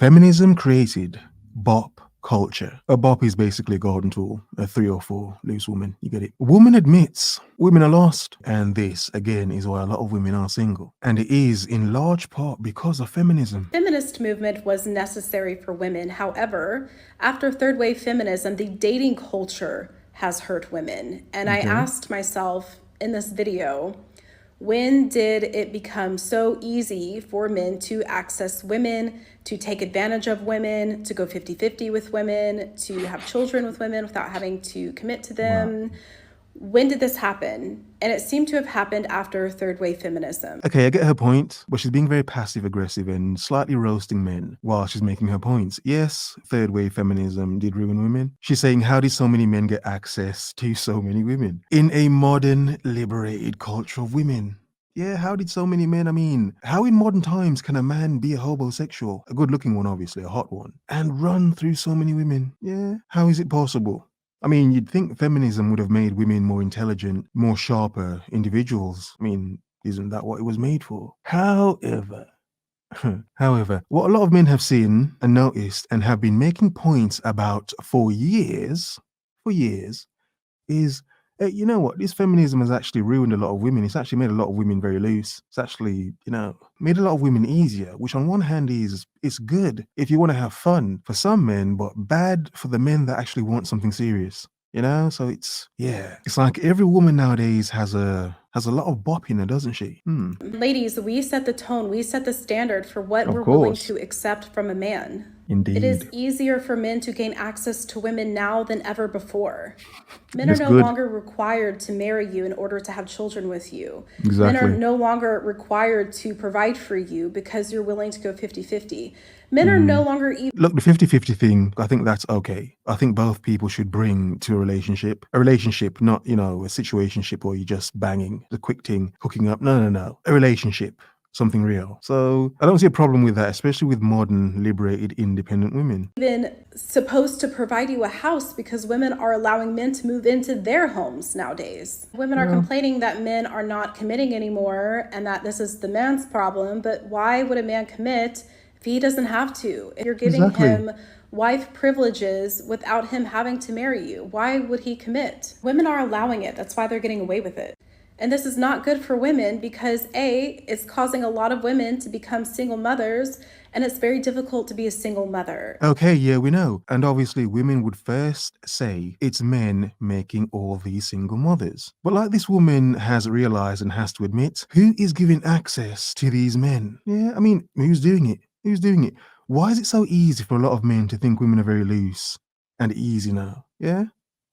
Feminism created bop culture. A bop is basically a garden tool, a 3 or 4 loose woman. You get it? Woman admits women are lost. And this, again, is why a lot of women are single. And it is in large part because of feminism. Feminist movement was necessary for women. However, after third wave feminism, the dating culture has hurt women. And I asked myself in this video, when did it become so easy for men to access women, to take advantage of women, to go 50-50 with women, to have children with women without having to commit to them? Wow. When did this happen? And it seemed to have happened after third wave feminism. Okay, I get her point, but she's being very passive aggressive and slightly roasting men while she's making her points. Yes, third wave feminism did ruin women. She's saying, how did so many men get access to so many women in a modern, liberated culture of women? Yeah, how did so many men, how in modern times can a man be a homosexual, a good looking one, obviously, a hot one, and run through so many women? Yeah, how is it possible? You'd think feminism would have made women more intelligent, more sharper individuals. Isn't that what it was made for? However, what a lot of men have seen and noticed and have been making points about for years, is, you know what, this feminism has actually ruined a lot of women. It's actually made a lot of women very loose. It's actually, made a lot of women easier, which on one hand it's good if you want to have fun for some men, but bad for the men that actually want something serious. So it's like every woman nowadays has a lot of bop in her, doesn't she? Ladies, we set the tone, we set the standard for what we're willing to accept from a man. Indeed. It is easier for men to gain access to women now than ever before. Men are no longer required to marry you in order to have children with you. Exactly. Men are no longer required to provide for you because you're willing to go 50-50. Men are no longer even... Look, the 50-50 thing, I think that's okay. I think both people should bring to a relationship. A relationship, not, a situationship where you're just banging, the quick thing, hooking up. No. A relationship. Something real. So I don't see a problem with that, especially with modern, liberated, independent women. Even supposed to provide you a house because women are allowing men to move into their homes nowadays. Women are complaining that men are not committing anymore and that this is the man's problem. But why would a man commit if he doesn't have to? If you're giving him wife privileges without him having to marry you, why would he commit? Women are allowing it. That's why they're getting away with it. And this is not good for women because A, it's causing a lot of women to become single mothers, and it's very difficult to be a single mother. Okay, yeah, we know. And obviously women would first say it's men making all these single mothers. But like this woman has realized and has to admit, who is giving access to these men? Yeah, who's doing it? Who's doing it? Why is it so easy for a lot of men to think women are very loose and easy now? Yeah?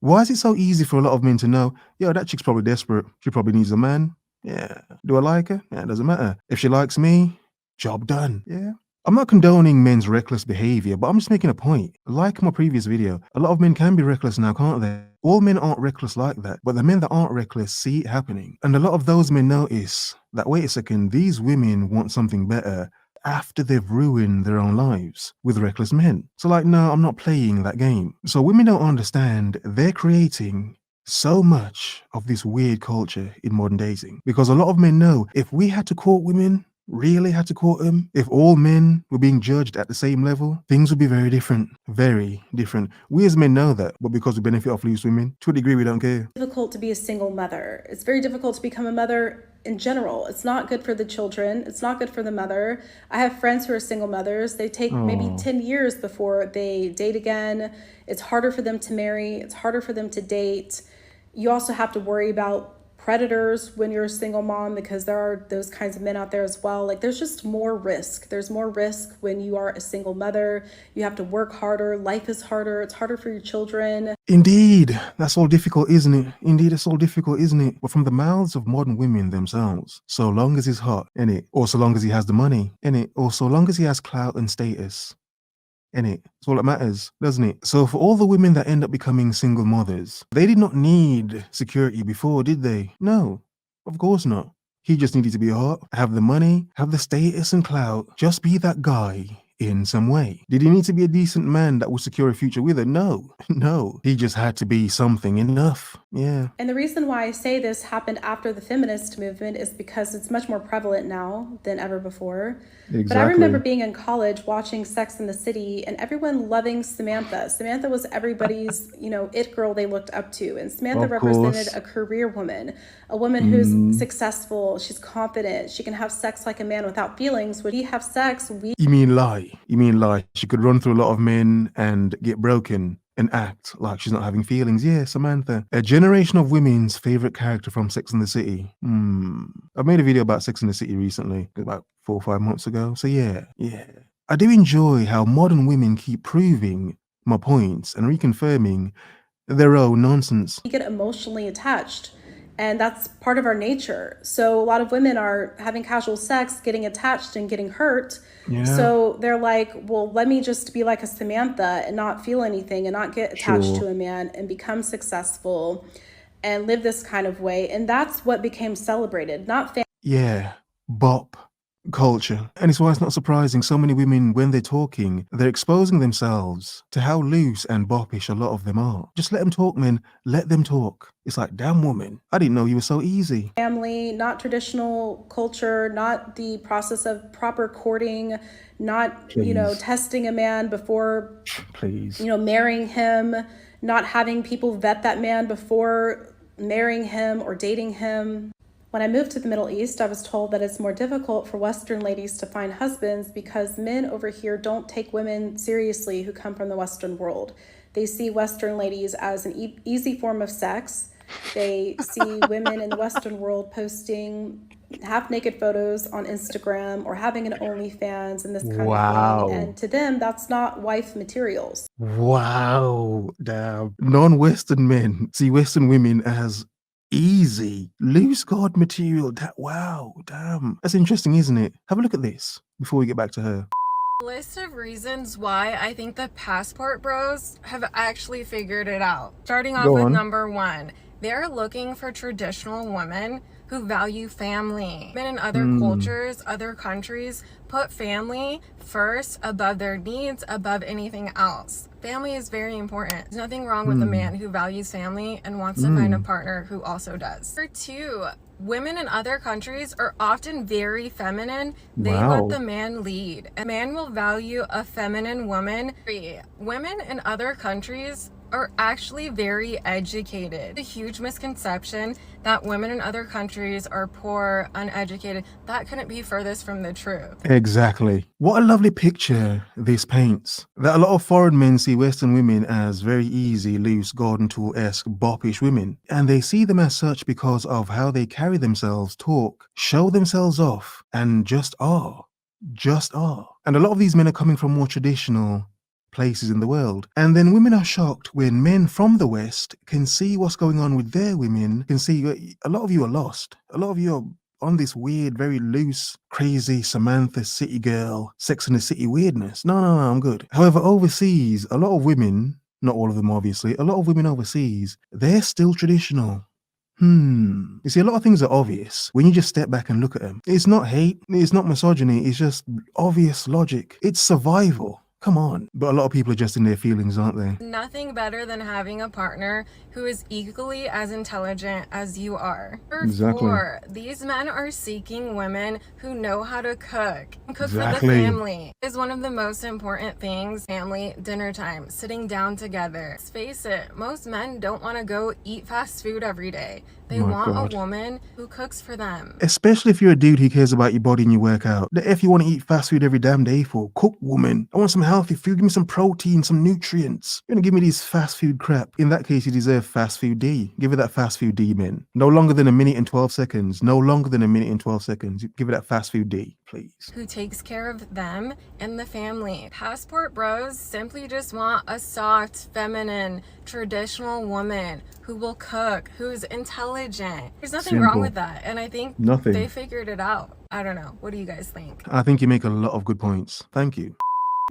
Why is it so easy for a lot of men to know, yo, that chick's probably desperate. She probably needs a man. Yeah. Do I like her? Yeah, it doesn't matter. If she likes me, job done. Yeah. I'm not condoning men's reckless behavior, but I'm just making a point. Like my previous video, a lot of men can be reckless now, can't they? All men aren't reckless like that, but the men that aren't reckless see it happening. And a lot of those men notice that, wait a second, these women want something better after they've ruined their own lives with reckless men. So no, I'm not playing that game. So women don't understand they're creating so much of this weird culture in modern dating. Because a lot of men know if we had to court women, really had to court them, if all men were being judged at the same level, things would be very different. Very different. We as men know that, but because we benefit off loose women, to a degree we don't care. It's difficult to be a single mother. It's very difficult to become a mother in general. It's not good for the children. It's not good for the mother. I have friends who are single mothers. They take maybe 10 years before they date again. It's harder for them to marry. It's harder for them to date. You also have to worry about predators when you're a single mom because there are those kinds of men out there as well. There's just more risk. There's more risk when you are a single mother. You have to work harder. Life is harder. It's harder for your children. Indeed. That's all difficult, isn't it? Indeed, it's all difficult, isn't it? But from the mouths of modern women themselves, so long as he's hot, innit? Or so long as he has the money, innit? Or so long as he has clout and status, innit? That's all that matters, doesn't it? So for all the women that end up becoming single mothers, they did not need security before, did they? No, of course not. He just needed to be hot, have the money, have the status and clout, just be that guy in some way. Did he need to be a decent man that would secure a future with her? No. He just had to be something enough. Yeah. And the reason why I say this happened after the feminist movement is because it's much more prevalent now than ever before. But I remember Exactly. being in college watching Sex and the City and everyone loving Samantha. Samantha was everybody's, it girl they looked up to. And Samantha Of represented course. a career woman, a woman who's Mm. successful, she's confident, she can have sex like a man without feelings. When we have sex, we You mean lie? You mean lie? She could run through a lot of men and get broken and act like she's not having feelings. Yeah, Samantha. A generation of women's favorite character from Sex and the City. I made a video about Sex and the City recently, about 4 or 5 months ago. So yeah. I do enjoy how modern women keep proving my points and reconfirming their own nonsense. get emotionally attached. And that's part of our nature. So a lot of women are having casual sex, getting attached and getting hurt. Yeah. So they're like, well, let me just be like a Samantha and not feel anything and not get attached to a man and become successful and live this kind of way. And that's what became celebrated, not Yeah, bop culture. And it's why it's not surprising so many women, when they're talking, they're exposing themselves to how loose and boppish a lot of them are. Just let them talk, men. Let them talk. It's like, damn woman, I didn't know you were so easy. family, not traditional culture, not the process of proper courting, not, Please. testing a man before, Please. marrying him, not having people vet that man before marrying him or dating him. When I moved to the Middle East, I was told that it's more difficult for Western ladies to find husbands because men over here don't take women seriously who come from the Western world. They see Western ladies as an easy form of sex. They see women in the Western world posting half-naked photos on Instagram or having an OnlyFans and this kind of thing. And to them, that's not wife materials. Wow. Damn. Non-Western men see Western women as easy, loose guard material. Wow, damn. That's interesting, isn't it? Have a look at this before we get back to her. List of reasons why I think the passport bros have actually figured it out. Starting off with number one, they're looking for traditional women who value family. Men in other cultures, other countries, put family first above their needs, above anything else. Family is very important. There's nothing wrong with a man who values family and wants to find a partner who also does. Number two, women in other countries are often very feminine. They let the man lead. A man will value a feminine woman. Three, women in other countries are actually very educated. A huge misconception that women in other countries are poor, uneducated. That couldn't be furthest from the truth. Exactly. What a lovely picture this paints. That a lot of foreign men see Western women as very easy, loose, garden tool-esque, boppish women. And they see them as such because of how they carry themselves, talk, show themselves off, and just are. Just are. And a lot of these men are coming from more traditional places in the world. And then women are shocked when men from the West can see what's going on with their women, can see a lot of you are lost. A lot of you are on this weird, very loose, crazy Samantha City girl, Sex and the City weirdness. No, I'm good. However, overseas, a lot of women, not all of them obviously, a lot of women overseas, they're still traditional. You see, a lot of things are obvious when you just step back and look at them. It's not hate, it's not misogyny, it's just obvious logic. It's survival. Come on. But a lot of people are just in their feelings, aren't they? Nothing better than having a partner who is equally as intelligent as you are. Number four, these men are seeking women who know how to cook. Cook for the family is one of the most important things. Family dinner time, sitting down together. Let's face it, most men don't want to go eat fast food every day. They want a woman who cooks for them. Especially if you're a dude who cares about your body and your workout. The F you want to eat fast food every damn day for? Cook, woman. I want some healthy food. Give me some protein, some nutrients. You're going to give me these fast food crap. In that case, you deserve fast food D. Give it that fast food D, man. No longer than a minute and 12 seconds. No longer than a minute and 12 seconds. Give it that fast food D, please. Who takes care of them and the family. Passport bros simply just want a soft, feminine, traditional woman who will cook, who's intelligent. There's nothing wrong with that. And I think they figured it out. I don't know. What do you guys think? I think you make a lot of good points. Thank you.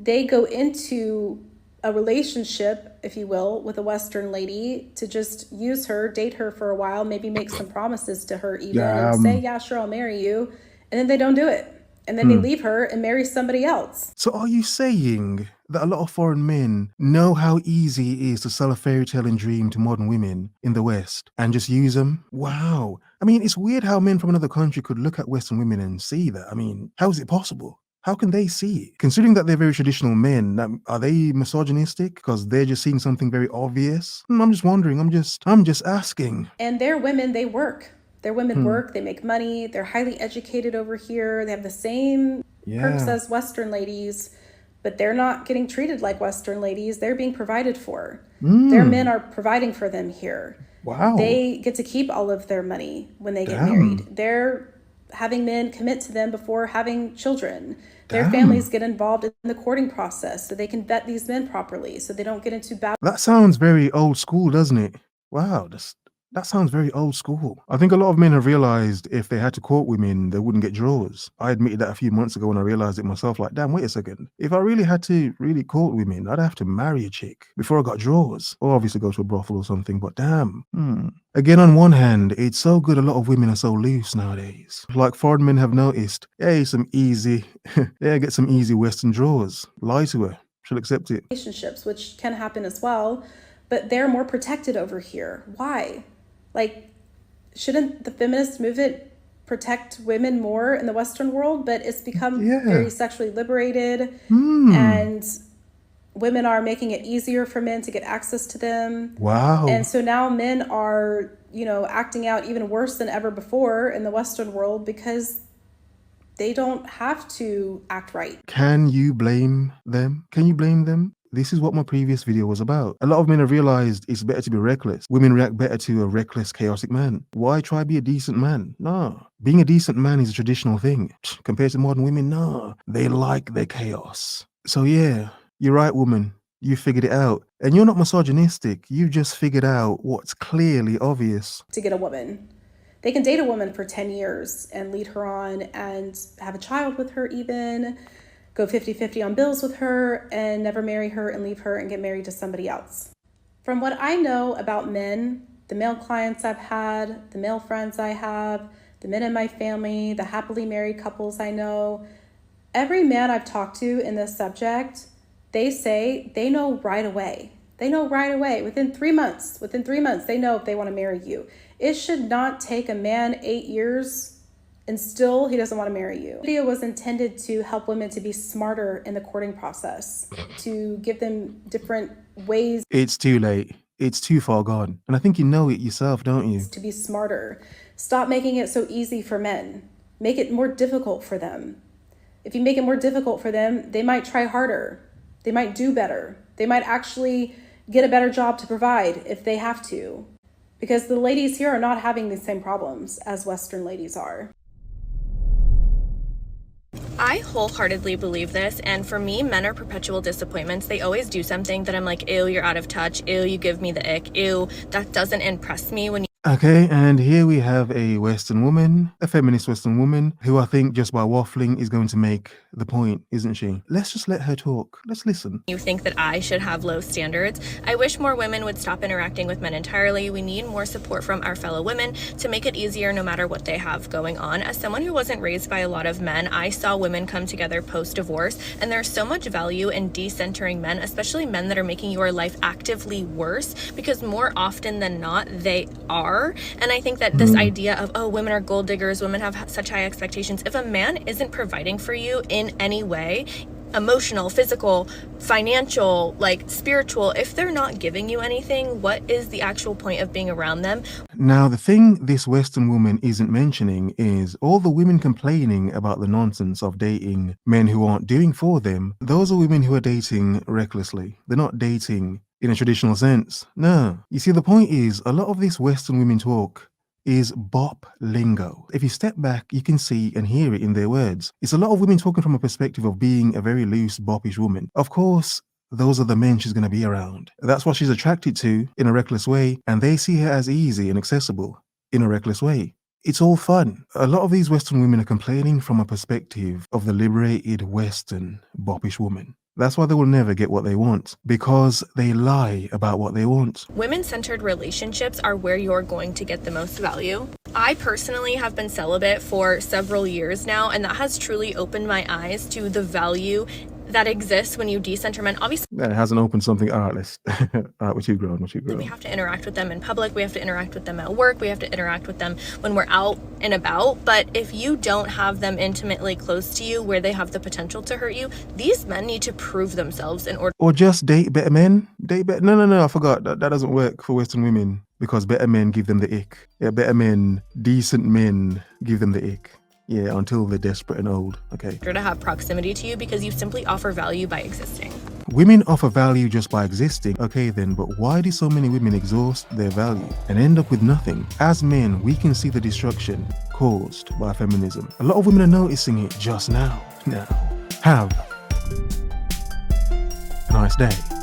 They go into a relationship, if you will, with a Western lady to just use her, date her for a while, maybe make some promises to her even, and say, yeah, sure, I'll marry you. And then they don't do it. And then they leave her and marry somebody else. So are you saying that a lot of foreign men know how easy it is to sell a fairy tale and dream to modern women in the West and just use them? Wow. I mean, it's weird how men from another country could look at Western women and see that. I mean, how is it possible? How can they see it? Considering that they're very traditional men, are they misogynistic because they're just seeing something very obvious? I'm just wondering. I'm just asking. And they're women, they work. Their women work, they make money, they're highly educated over here, they have the same perks as Western ladies, but they're not getting treated like Western ladies. They're being provided for. Their men are providing for them here. Wow. They get to keep all of their money when they get married. They're having men commit to them before having children. Their families get involved in the courting process so they can vet these men properly so they don't get into bad. That sounds very old school, doesn't it? Wow, that sounds very old school. I think a lot of men have realized if they had to court women, they wouldn't get drawers. I admitted that a few months ago when I realized it myself, like, damn, wait a second. If I really had to court women, I'd have to marry a chick before I got drawers. Or obviously go to a brothel or something, but damn. Again, on one hand, it's so good a lot of women are so loose nowadays. Like foreign men have noticed, hey, get some easy Western drawers. Lie to her. She'll accept it. Relationships, which can happen as well, but they're more protected over here. Why? Like, shouldn't the feminist movement protect women more in the Western world? But it's become very sexually liberated, and women are making it easier for men to get access to them. Wow. And so now men are, acting out even worse than ever before in the Western world because they don't have to act right. Can you blame them? Can you blame them? This is what my previous video was about. A lot of men have realized it's better to be reckless. Women react better to a reckless, chaotic man. Why try be a decent man? No. Being a decent man is a traditional thing. Compared to modern women, no. They like their chaos. So yeah, you're right, woman. You figured it out. And you're not misogynistic. You've just figured out what's clearly obvious. To get a woman. They can date a woman for 10 years and lead her on and have a child with her even, go 50-50 on bills with her, and never marry her and leave her and get married to somebody else. From what I know about men, the male clients I've had, the male friends I have, the men in my family, the happily married couples I know, every man I've talked to in this subject, they say they know right away. They know right away, within 3 months, they know if they want to marry you. It should not take a man 8 years and still he doesn't want to marry you. The video was intended to help women to be smarter in the courting process, to give them different ways. It's too late. It's too far gone. And I think you know it yourself, don't you? To be smarter. Stop making it so easy for men. Make it more difficult for them. If you make it more difficult for them, they might try harder. They might do better. They might actually get a better job to provide if they have to. Because the ladies here are not having the same problems as Western ladies are. I wholeheartedly believe this, and for me, men are perpetual disappointments. They always do something that I'm like, ew, you're out of touch, ew, you give me the ick, ew, that doesn't impress me when you. Okay, and here we have a Western woman, a feminist Western woman, who I think just by waffling is going to make the point, isn't she? Let's just let her talk. Let's listen. You think that I should have low standards. I wish more women would stop interacting with men entirely. We need more support from our fellow women to make it easier no matter what they have going on. As someone who wasn't raised by a lot of men, I saw women come together post-divorce, and there's so much value in decentering men, especially men that are making your life actively worse, because more often than not, they are. And I think that this idea of, oh, women are gold diggers, women have such high expectations. If a man isn't providing for you in any way, emotional, physical, financial, like spiritual, if they're not giving you anything, what is the actual point of being around them? Now, the thing this Western woman isn't mentioning is all the women complaining about the nonsense of dating men who aren't doing for them. Those are women who are dating recklessly. They're not dating in a traditional sense. No. You see, the point is, a lot of this Western women talk is bop lingo. If you step back, you can see and hear it in their words. It's a lot of women talking from a perspective of being a very loose, boppish woman. Of course, those are the men she's going to be around. That's what she's attracted to in a reckless way, and they see her as easy and accessible in a reckless way. It's all fun. A lot of these Western women are complaining from a perspective of the liberated Western boppish woman. That's why they will never get what they want, because they lie about what they want. Women-centered relationships are where you're going to get the most value. I personally have been celibate for several years now, and that has truly opened my eyes to the value that exists when you decenter men. Obviously, That hasn't opened something. All right, let's. All right, what you growing? we have to interact with them in public. We have to interact with them at work. We have to interact with them when we're out and about. But if you don't have them intimately close to you where they have the potential to hurt you, these men need to prove themselves in order. Or just date better men. Date better. No. I forgot that doesn't work for Western women because better men give them the ick. Yeah, better men, decent men give them the ick. Yeah, until they're desperate and old. Okay. To have proximity to you because you simply offer value by existing. Women offer value just by existing. Okay then, but why do so many women exhaust their value and end up with nothing? As men, we can see the destruction caused by feminism. A lot of women are noticing it just now. Have a nice day.